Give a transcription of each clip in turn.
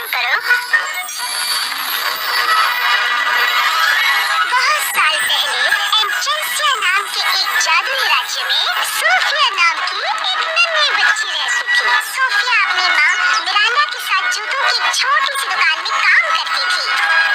शुरू करो। बहुत साल पहले एंट्रेंसिया नाम के एक जादुई राज्य में सोफिया नाम की एक नन्ही बच्ची रहती थी। सोफिया अपनी माँ मिरांडा के साथ जूतों की एक छोटी सी दुकान में काम करती थी,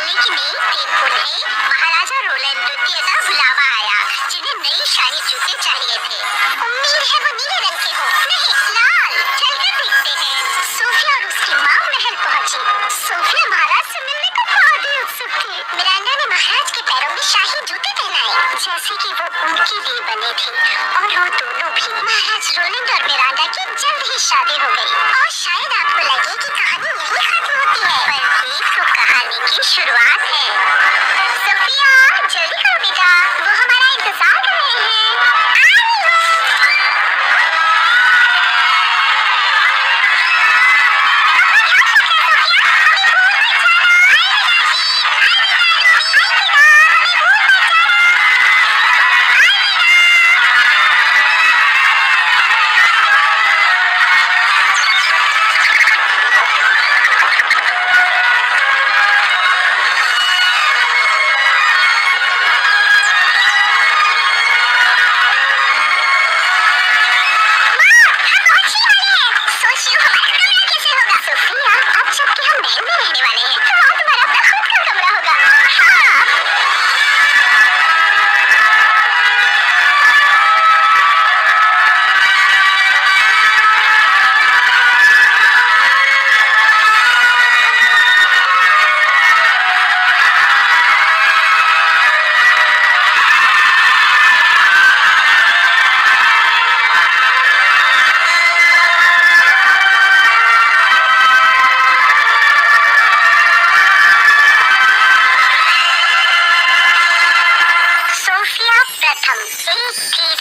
लेकिन एक दिन उन्हें महाराजा रोलैंड द्वितीय का बुलावा आया, जिन्हें नई शाही जूते चाहिए थे। उम्मीद है वो नीले रंग के हो, नहीं लाल। चलकर देखते हैं। सोफिया और उसकी माँ महल पहुंची। सोफिया महाराज से मिलने को बहुत ही उत्सुक थी। मिरांडा ने महाराज के पैरों में शाही जूते पहनाए, जैसे कि वो उनके लिए बने थे, और वो दोनों भी। महाराज रोलैंड और मिरांडा की जल्द ही शादी हो गई। और शायद आपको लगे कि कहानी यही खत्म होती है, पर ये तो कहानी की शुरुआत है। सोफिया जल्दी करो बेटा, वो हमारा इंतजार कर रहे हैं।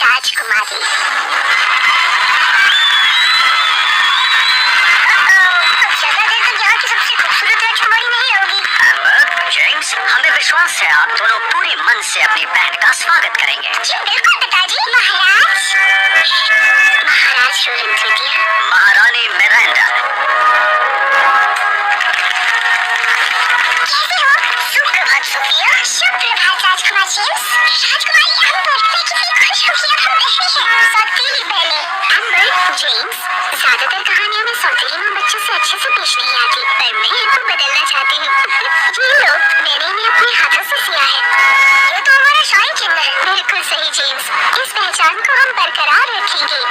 राजकुमारी। ज्यादा देर तक यहाँ की सबसे खूबसूरत राजकुमारी नहीं होगी। जेम्स, हमें विश्वास है आप दोनों पूरे मन से अपनी बहन का स्वागत करेंगे। जी बिल्कुल पिताजी। महाराज रोलैंड द्वितीय, महारानी मिरांडा। कैसे हो? सुप्रभात सोफिया। सुप्रभात राजकुमार जेम्स। राजकुमारी एम्बर, मैं कितनी खुश हूँ कि अब हम बहनें हैं। सौतेली बहनें। एम्बर, जेम्स, ज्यादातर कहानियों में सौतेली माँ बच्चों से अच्छे से पेश नहीं आती, पर मैं इनको बदलना चाहती हूँ। ये लो, मैंने इन्हें अपने हाथों से सिया है। ये तो हमारा शाही चिन्ह है। बिल्कुल सही जेम्स, इस पहचान को हम बरकरार रखेंगे,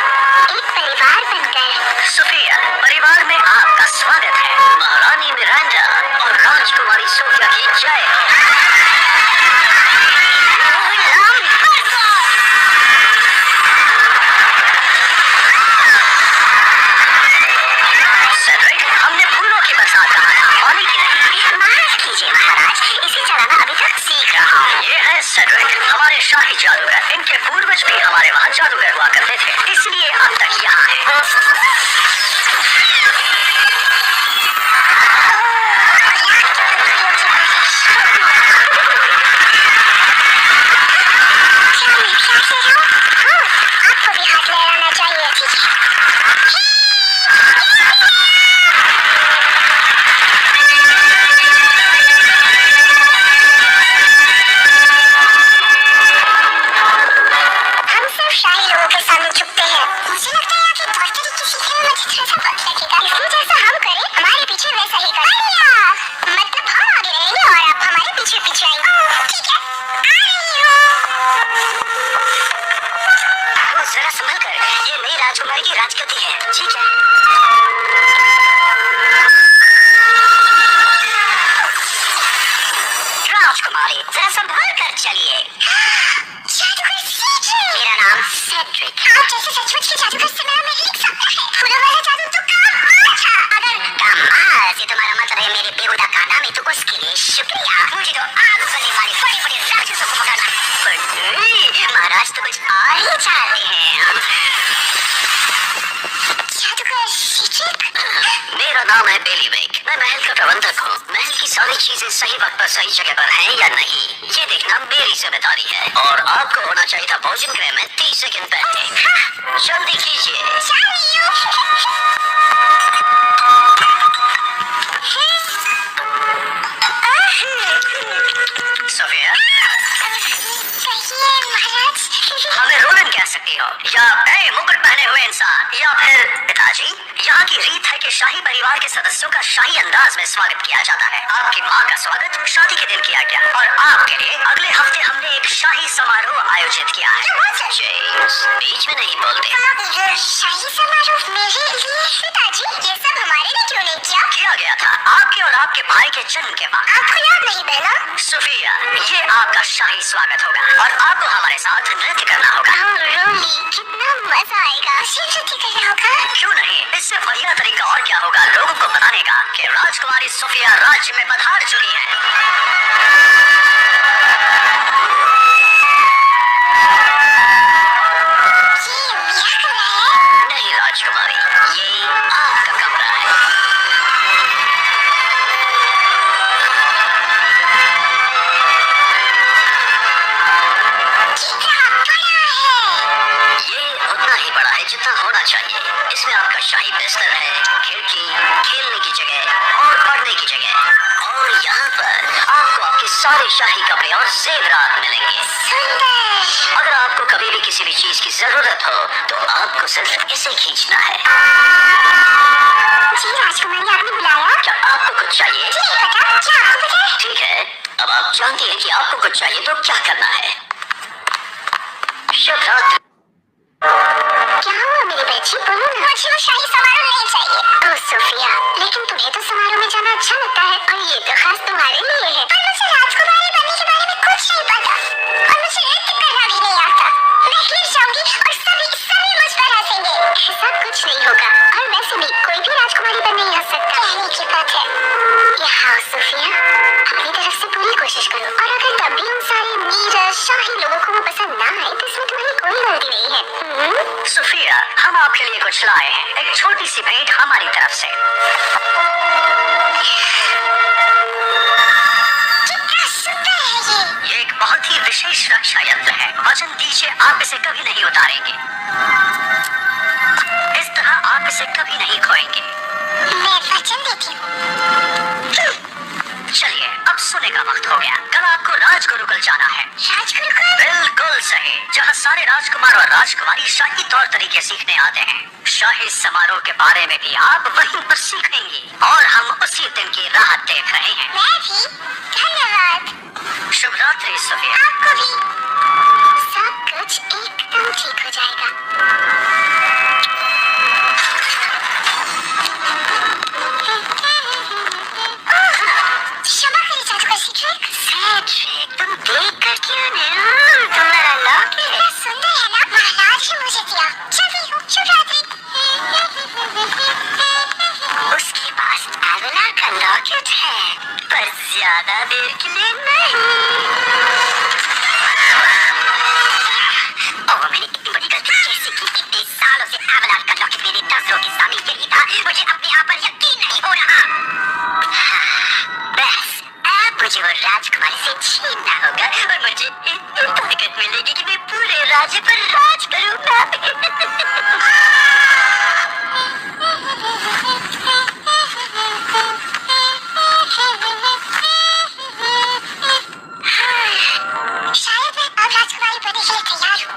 एक परिवार बनकर। सोफिया, परिवार में आपका स्वागत है। महारानी मिरांडा और राजकुमारी सोफिया की जय। हमने फूलों की बरसात कहा, पानी की नहीं। माफ कीजिए महाराज, इसे चलाना अभी तक सीख रहा हूँ। ये है सेड्रिक, हमारे शाही जादूगर। इनके पूर्वज भी हमारे वहाँ जादूगर हुआ करते थे, इसलिए अब तक यहाँ है। आपको भी हाथ लहराना चाहिए। ठीक है। हम सिर्फ शाही लोगों के सामने झुकते हैं। मुझे लगता है यहाँ की बढ़ोतरी की सीखने में मुझे थोड़ा सा वक्त लगेगा, इसलिए जैसा हम करें हमारे पीछे वैसा ही करें। मतलब हम आगे रहेंगे और आप हमारे पीछे पीछे आएंगे। ठीक है, आ रही हूँ। जरा संभल कर, ये नई राजकुमारी की राजगद्दी है। ठीक है। राजकुमारी, जरा संभल कर चलिए। जादूगर सीड्रिक। मेरा नाम सेड्रिक। आप जैसे सचमुच के जादूगर से मेरा मेल लिख सकता है। फूलों वाला जादू तो कमाल था। अगर कमाल से तुम्हारा मतलब है मेरे बेहुदा खाना में, तो उसके लिए शुक्रिया। मुझे तो आग गले वाली बड़ी-बड़ी राक्षसों को पकड़ना है। पर नहीं, महाराज तो कुछ और ही चाहते हैं। जादूगर सीड्रिक। मेरा नाम है बेलीवेक। मैं महल का प्रबंधक हूँ। महल की सारी चीजें सही वक्त पर सही जगह पर हैं या नहीं, ये देखना मेरी जिम्मेदारी है। और आपको होना चाहिए था भोजन गृह में 30 सेकंड पहले। जल्दी कीजिए। जा रही हूँ। सदस्यों का शाही अंदाज में स्वागत किया जाता है। आपकी माँ का स्वागत शादी के दिन किया गया और आपके लिए अगले हफ्ते हमने एक शाही समारोह आयोजित किया है। जेम्स, बीच में नहीं बोलते। शाही समारोह मेरे लिए? पिताजी, ये सब हमारे लिए क्यों नहीं किया गया था आपके और आपके भाई के जन्म के बाद। आपको याद नहीं बहना? सोफिया, ये आपका शाही स्वागत होगा और आपको हमारे साथ नृत्य करना होगा। रोली, कितना मजा आएगा। सिर्फ नृत्य करना होगा? क्यों नहीं, इससे बढ़िया तरीका और क्या होगा लोगों को बताने का कि राजकुमारी सोफिया राज्य में पधार चुकी है। नहीं राजकुमारी, ये आपका कमरा है। ये उतना ही बड़ा है जितना होना चाहिए। इसमें आपका शाही बिस्तर है, खिड़की, खेलने की जगह और पढ़ने की जगह। और यहाँ पर आपको आपके सारे शाही कपड़े और जेवरात मिलेंगे। अगर आपको कभी भी किसी भी चीज की जरूरत हो तो आपको सिर्फ इसे खींचना है। जी राजकुमारी, आपने बुलाया? क्या आपको कुछ चाहिए? ठीक है, अब आप जानती हैं कि आपको कुछ चाहिए तो क्या करना है। शुभ रात्रि। क्या हुआ मेरी बच्ची, बोलो ना। मुझे वो शाही समारोह नहीं चाहिए। ओह सोफिया, लेकिन तुम्हें तो समारोह में जाना अच्छा लगता है और ये तो खास तुम्हारे लिए है। पर मुझे राजकुमारी बनने के बारे में कुछ नहीं पता और मुझे नृत्य करना भी नहीं आता। मैं गिर जाऊंगी और सभी मुझ पर हंसेंगे। ऐसा कुछ नहीं होगा और वैसे भी कोई भी राजकुमारी बन नहीं आ सकता। कहने की बात है। यहाँ सोफिया, अपनी तरफ से पूरी कोशिश करो और अगर तब भी उन सारे मीर शाही लोगों को वो पसंद ना आए तो इसमें तुम्हारी कोई गलती नहीं है। सोफिया, हम आपके लिए कुछ लाए हैं, एक छोटी सी भेंट हमारी तरफ से। कितना सुंदर है ये एक बहुत ही विशेष रक्षा यंत्र है। वचन दीजिए आप इसे कभी नहीं उतारेंगे। इस तरह आप इसे कभी नहीं खोएंगे। मैं वचन देती हूँ। चलिए, अब सोने का वक्त हो गया। कल आपको राजगुरुकुल जाना है। राजगुरुकुल? बिल्कुल सही, जहाँ सारे राजकुमार और राजकुमारी शाही तौर तरीके सीखने आते हैं। शाही समारोह के बारे में भी आप वहीं पर सीखेंगी और हम उसी दिन की राह देख रहे हैं। मैं भी। धन्यवाद। शुभ रात्रि सोफिया। आपको भी। सब कुछ एकदम ठीक हो जाएगा। क्षमा करें चाचू सेड्रिक। सेड्रिक, तुम देख कर क्यों नहीं? तुम्हारा लॉक है। सुंदर है ना? महाराज ने मुझे दिया। चलती हूँ। शुभ रात्रि। उसके पास एवेला का लॉकेट है, पर ज्यादा देर के लिए नहीं। ओह, मैंने इतनी बड़ी गलती कैसे की? इतने सालों से एवेला का लॉकेट मेरे नजरों के सामने यही था। मुझे अपने आप पर यकीन नहीं हो रहा। बस अब मुझे वो राजकुमारी से छीनना होगा और मुझे इतनी ताकत मिलेगी कि मैं पूरे राज्य पर राज करूंगा। शायद मैं अब राजकुमारी बनने के लिए तैयार हूँ।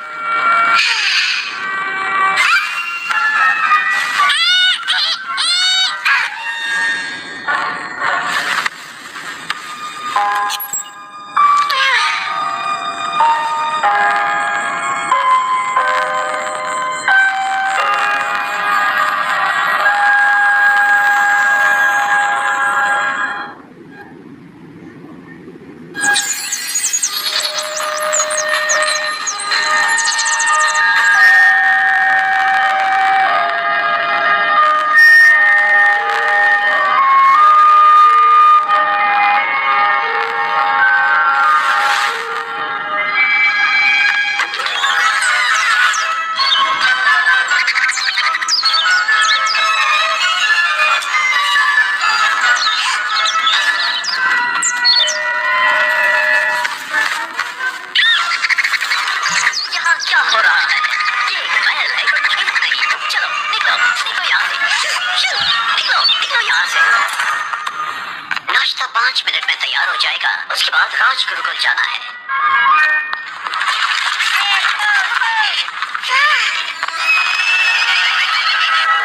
नाश्ता 5 मिनट में तैयार हो जाएगा। उसके बाद राजगुरुकुल जाना है।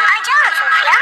आ जाओ सोफिया।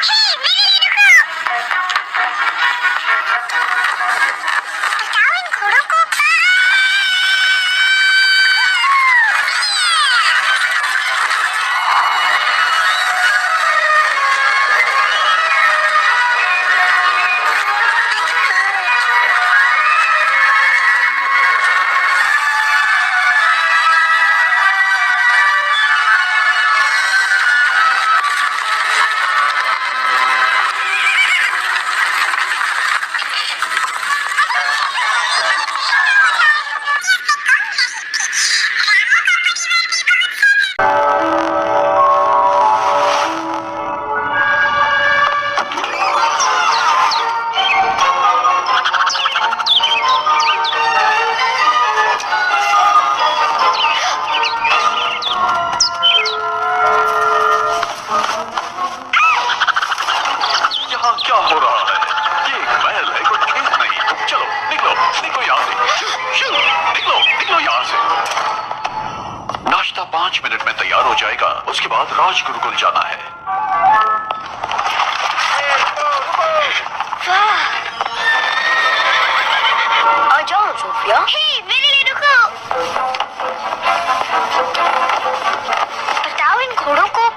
रहा है। ये एक महल है, कोई खेत नहीं। चलो निकलो, निकलो यहाँ से। निकलो, निकलो यहाँ से। नाश्ता 5 मिनट में तैयार हो जाएगा। उसके बाद राजगुरुकुल जाना है। आ जाओ सोफिया। हे, मेरे लिए रुको। बताओ इन घोड़ों को।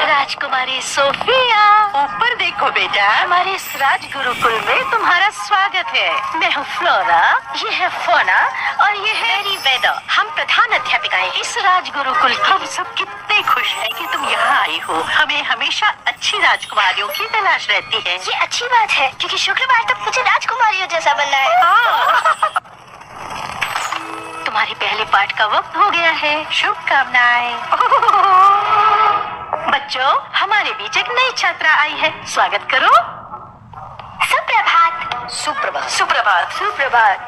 राजकुमारी सोफिया, ऊपर देखो बेटा। हमारे इस राजगुरुकुल में तुम्हारा स्वागत है। मैं हूँ फ्लोरा, ये है फोना और ये है मेरी वेदा। हम प्रधान अध्यापिकाएं इस राजगुरुकुल की। हम सब कितने खुश हैं कि तुम यहाँ आई हो। हमें हमेशा अच्छी राजकुमारियों की तलाश रहती है। ये अच्छी बात है क्योंकि शुक्रवार तक मुझे राजकुमारियों जैसा बनना है। तुम्हारे पहले पाठ का वक्त हो गया है। शुभकामनाएं। बच्चों, हमारे बीच एक नई छात्रा आई है। स्वागत करो। सुप्रभात। सुप्रभात। सुप्रभात। सुप्रभात।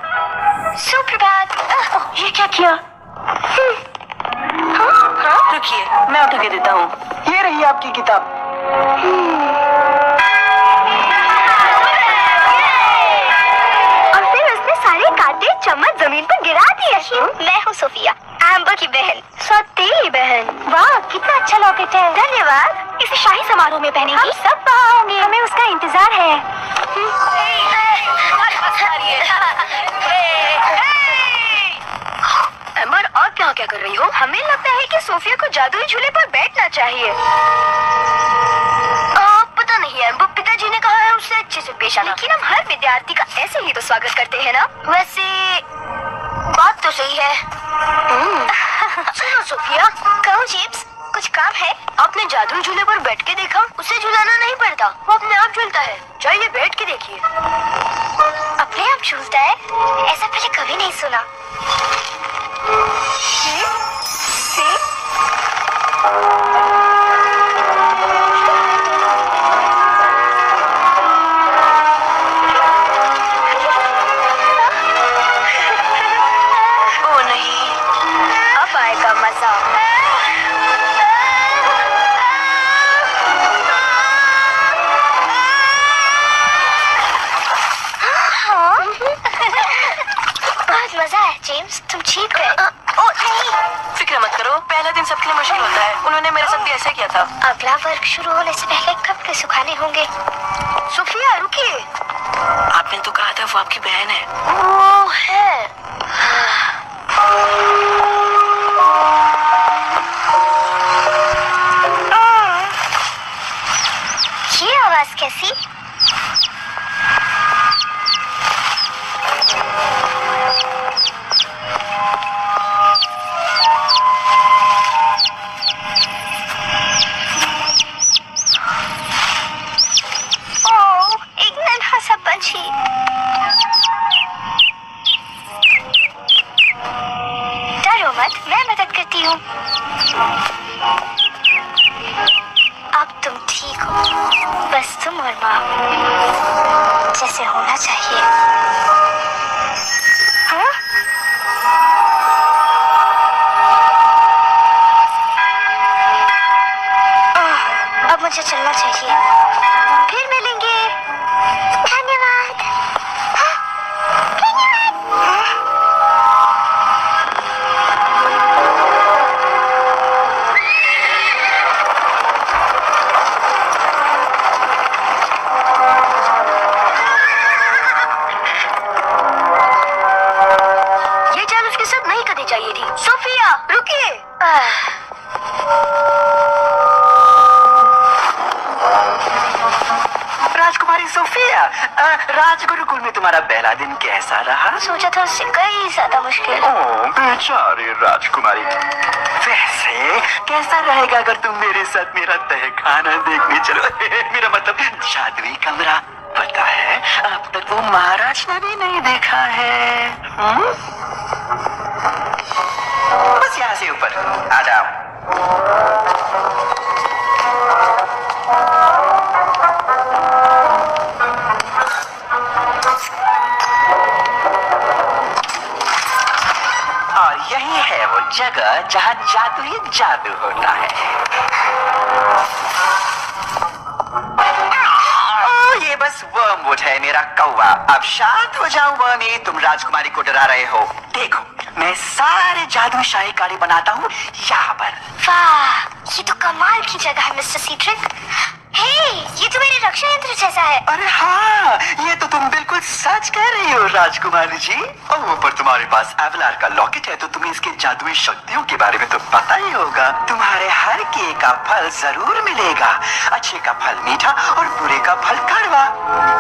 सुप्रभात। ये क्या किया? रुकिए, मैं उठा के देता हूँ। ये रही आपकी किताब। और फिर उसने सारे कांटे चम्मच जमीन पर गिरा दिए। मैं हूँ सोफिया, एम्बर की बहन, सौतेली बहन। वाह, कितना अच्छा लॉकेट है। धन्यवाद। इसे शाही समारोह में पहनेंगी। हम सब पाएंगे। हमें उसका इंतजार है। एम्बर, और क्या क्या कर रही हो? हमें लगता है कि सोफिया को जादुई झूले पर बैठना चाहिए। पता नहीं एम्बर, पिताजी ने कहा है उससे अच्छे से पेश आना। लेकिन हम हर विद्यार्थी का ऐसे ही तो स्वागत करते हैं ना। वैसे बात तो सही है। सुनो सोफिया। कहो जेम्स, कुछ काम है? आपने जादुई झूले पर बैठ के देखा? उसे झुलाना नहीं पड़ता, वो अपने आप झूलता है। जाइए बैठ के देखिए। अपने आप झूलता है? ऐसा पहले कभी नहीं सुना। ओ नहीं, अब आएगा मजा। बहुत मजा है जेम्स, तुम ठीक है? ओ नहीं, फिक्र मत करो, पहला दिन सबके लिए मुश्किल होता है। उन्होंने मेरे साथ भी ऐसे किया था। अगला वर्ग शुरू होने से पहले कपड़े सुखाने होंगे। सोफिया रुकिए। आपने तो कहा था वो आपकी बहन है। वो है। ये आवाज कैसी? डरो मत, मैं मदद करती हूँ। अब तुम ठीक हो, बस तुम और माँ जैसे होना चाहिए। हाँ? अब मुझे चलना चाहिए। फिर मिलेंगे। धन्यवाद। चाहिए थी। सोफिया रुकिए। राजकुमारी सोफिया, सोफिया, राजगुरुकुल में तुम्हारा पहला दिन कैसा रहा? सोचा था उससे कई ज्यादा मुश्किल। ओह बेचारे राजकुमारी। वैसे कैसा रहेगा अगर तुम मेरे साथ मेरा तहखाना देखने चलो? मेरा मतलब जादुई कमरा। पता है अब तक वो महाराज ने भी नहीं देखा है। बस यहाँ से ऊपर आ जाओ। और यही है वो जगह जहाँ जादू ही जादू होता है। ओ, ये बस वर्मवुड है मेरा कौवा। अब शांत हो जाओ वर्मी, तुम राजकुमारी को डरा रहे हो। देखो मैं सारे जादू शाही काढ़ी बनाता हूँ यहाँ पर। वाह, ये तो कमाल की जगह है मिस्टर सीट्रिक। हे, ये तो मेरे रक्षा यंत्र जैसा है। अरे हाँ, ये तो तुम बिल्कुल सच कह रही हो राजकुमारी जी। और पर तुम्हारे पास एवलार का लॉकेट है तो तुम्हें इसके जादुई शक्तियों के बारे में तो पता ही होगा। तुम्हारे हर किए का फल जरूर मिलेगा। अच्छे का फल मीठा और बुरे का फल कड़वा।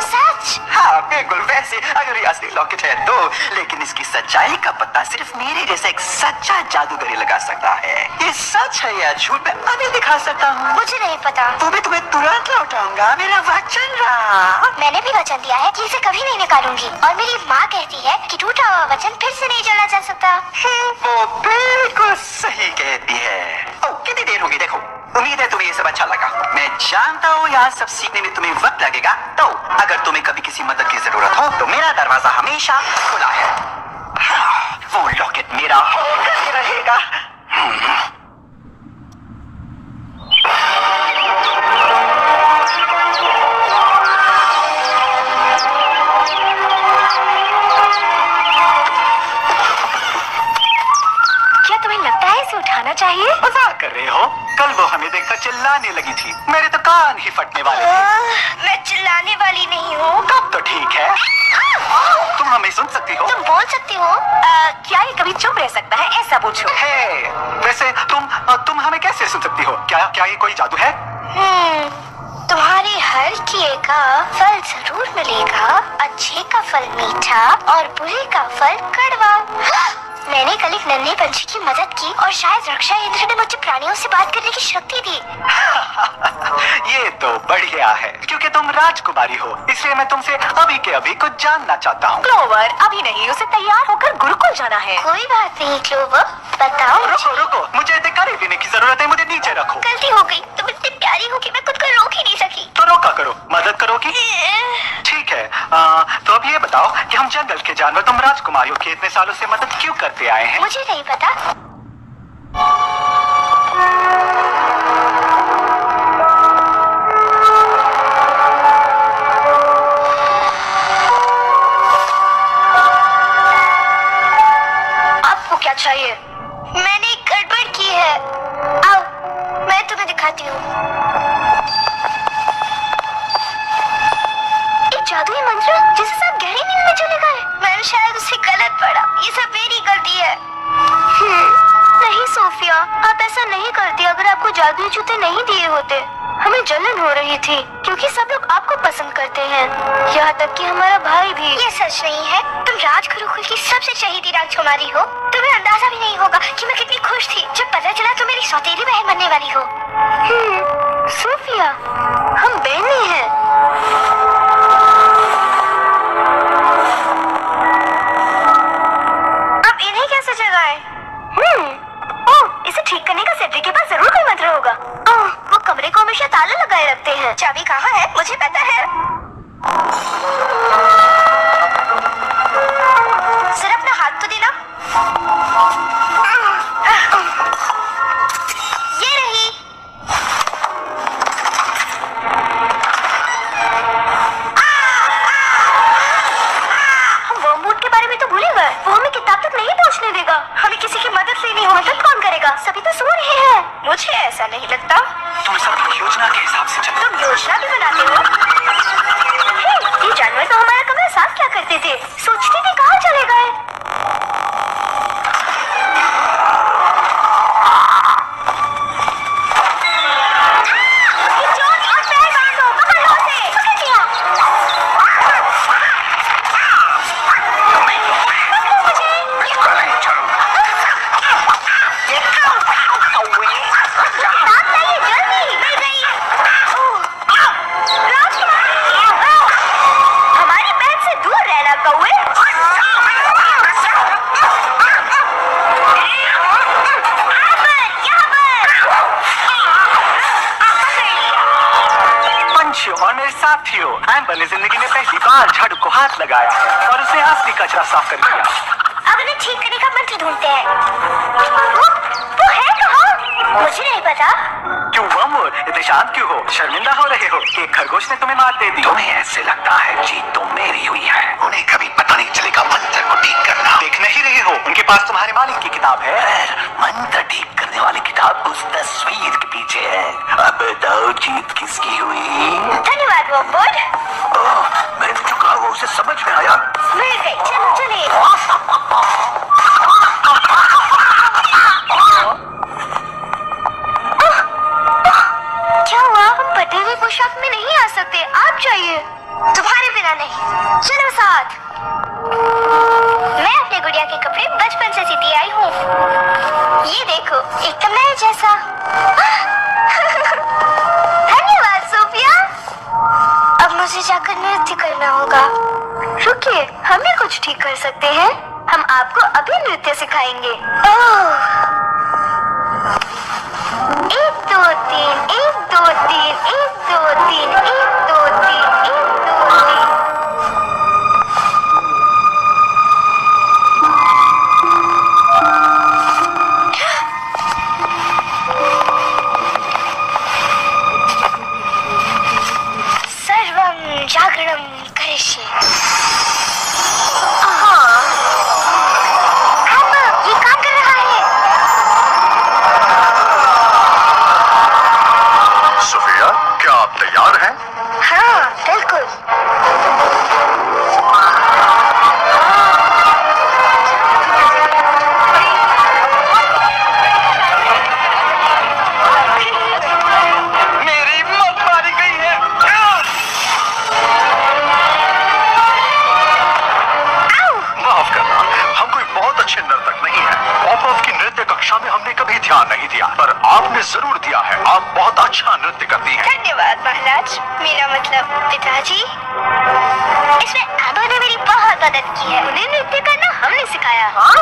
सच? हाँ बिल्कुल। वैसे अगर ये असली लॉकेट है तो, लेकिन इसकी सच्चाई का पता सिर्फ मेरे जैसा एक सच्चा जादूगर ही लगा सकता है। ये सच है या झूठ मैं अभी दिखा सकता हूँ। मुझे नहीं पता। वो भी तुम्हें तुरंत लौटाऊंगा, मेरा वचन रहा। मैंने भी वचन दिया है कि इसे कभी नहीं निकालूंगी। और मेरी माँ कहती है कि टूटा हुआ वचन फिर से नहीं जोड़ा जा सकता। वो बिल्कुल सही कहती है। ओ, कितनी देर होगी देखो। उम्मीद है तुम्हें ये सब अच्छा लगा। मैं जानता हूँ यहाँ सब सीखने में तुम्हें वक्त लगेगा, तो अगर तुम्हें कभी किसी मदद की जरूरत हो तो मेरा दरवाजा हमेशा खुला है। हाँ, वो लॉकेट मेरा होकर ही रहेगा। क्या तुम्हें लगता है इसे उठाना चाहिए? मजाक कर रहे हो? कल वो हमें देखकर चिल्लाने लगी थी, मेरे तो कान ही फटने वाले थे। मैं चिल्लाने वाली नहीं हूँ। तब तो ठीक है। तुम हमें सुन सकती हो। तुम बोल सकती हो। क्या ये कभी चुप रह सकता है? ऐसा पूछो। हे, वैसे तुम हमें कैसे सुन सकती हो? क्या ये कोई जादू है? तुम्हारे हर किए का फल जरूर मिलेगा। अच्छे का फल मीठा और बुरे का फल कड़वा। मैंने कल एक नन्हे पंछी की मदद की और शायद रक्षा यंत्र ने मुझे प्राणियों से बात करने की शक्ति दी। ये तो बढ़िया है, क्योंकि तुम राजकुमारी हो, इसलिए मैं तुमसे अभी के अभी कुछ जानना चाहता हूँ। क्लोवर, अभी नहीं, उसे तैयार होकर गुरुकुल जाना है। कोई बात नहीं क्लोवर, बताओ। रुको, मुझे दिखाई देने की जरूरत है, मुझे नीचे रखो। गलती हो गई, तुम इतनी प्यारी हो कि मैं खुद को रोक ही नहीं सकी। तो रोका करो, मदद करोगी? ठीक है। तो अब ये बताओ कि हम जंगल के जानवर, तुम राजकुमारियों की इतने सालों से मदद क्यों करते आए हैं? मुझे नहीं पता। आपको क्या चाहिए? मैंने एक गड़बड़ की है। आओ, मैं तुम्हें दिखाती हूँ। एक जादुई मंत्र जिससे सब गहरी नींद में चले गए। मैंने शायद उसे गलत पढ़ा। ये सब मेरी गलती है। नहीं सोफिया, आप ऐसा नहीं करती अगर आपको जादुई जूते नहीं दिए होते। हमें जलन हो रही थी क्योंकि सब लोग आपको पसंद करते हैं, यहाँ तक कि हमारा भाई भी। ये सच नहीं है। तुम राजगुरुकुल की सबसे चहेती राजकुमारी हो। तुम्हें अंदाजा भी नहीं होगा कि मैं कितनी खुश थी जब पता चला तुम मेरी सौतेली बहन बनने वाली हो। सोफिया, हम बहनें हैं। अब इन्हें कैसे जगाएं? इसे ठीक करने का सेड्रिक के पास जरूर कोई मंत्र होगा। वो कमरे को हमेशा ताला लगाए रखते हैं। चाबी कहाँ है? मुझे पता है। जरा अपना हाथ तो देना। ये रही। हम वर्मवुड के बारे में तो भूल ही गए। वो हमें किताब तक नहीं पहुंचने देगा। हमें किसी की मदद लेनी हो। मदद कौन करेगा? सभी तो सो रहे हैं। मुझे ऐसा नहीं लगता। तुम सब योजना के हिसाब से चलो। तुम योजना भी बनाते हो? ये जानवर तो हमारा कमरा साफ क्या करते थे? सोचती थी कहाँ चले गए। ये चोर और बैग बांध दो। पकड़ लो उसे। पकड़ लिया। साथियों, एम्बर ने जिंदगी में पहली बार झाड़ू को हाथ लगाया है और उसे असली कचरा साफ कर दिया। अब उन्हें ठीक करने का मंत्र ढूंढते हैं। वो है कहाँ? मुझे नहीं पता। क्यों वर्मवुड, इतने शांत क्यों हो? शर्मिंदा हो रहे हो कि एक खरगोश ने तुम्हें मात दे दी? तुम्हें ऐसे लगता है जीत तो मेरी हुई है। उन्हें कभी पता नहीं चलेगा मंत्र को ठीक करना। देख नहीं रहे हो, उनके पास तुम्हारे मालिक की किताब है। मंत्र ठीक करने वाली किताब उस तस्वीर के पीछे है। अब बताओ जीत किसकी हुई? धन्यवाद वर्मवुड। मैं चुका वो उसे समझ में आया। मिल गई, चलो चलिए। क्या हुआ? हम बदले हुए पोशाक में नहीं आ सकते, आप जाइए। तुम्हारे बिना नहीं, चलो साथ। मैं अपने गुड़िया के कपड़े बचपन से सीती आई हूँ। ये देखो, एकदम नए जैसा। धन्यवाद सोफिया। अब मुझे जाकर नृत्य करना होगा। रुकिए, हम भी कुछ ठीक कर सकते हैं। हम आपको अभी नृत्य सिखाएंगे। ओह, 1 2 3 1 2 3 1 2 3 1 2 3 1 2 3। सर्वं जागरणं करिष्ये। ये काम कर रहा है। सोफिया, क्या आप तैयार हैं? हाँ, बिल्कुल। मेरी मौत मारी गई है। माफ करना, हम कोई बहुत अच्छे नर्तक नहीं हैं। पॉप की नृत्य कक्षा में हमने कभी ध्यान नहीं दिया, पर आपने जरूर दिया है। आप बहुत अच्छा नृत्य करती हैं। धन्यवाद महाराज, मेरा मतलब पिताजी। इसमें आबा ने मेरी बहुत मदद की है। उन्हें नृत्य करना हमने सिखाया। हाँ,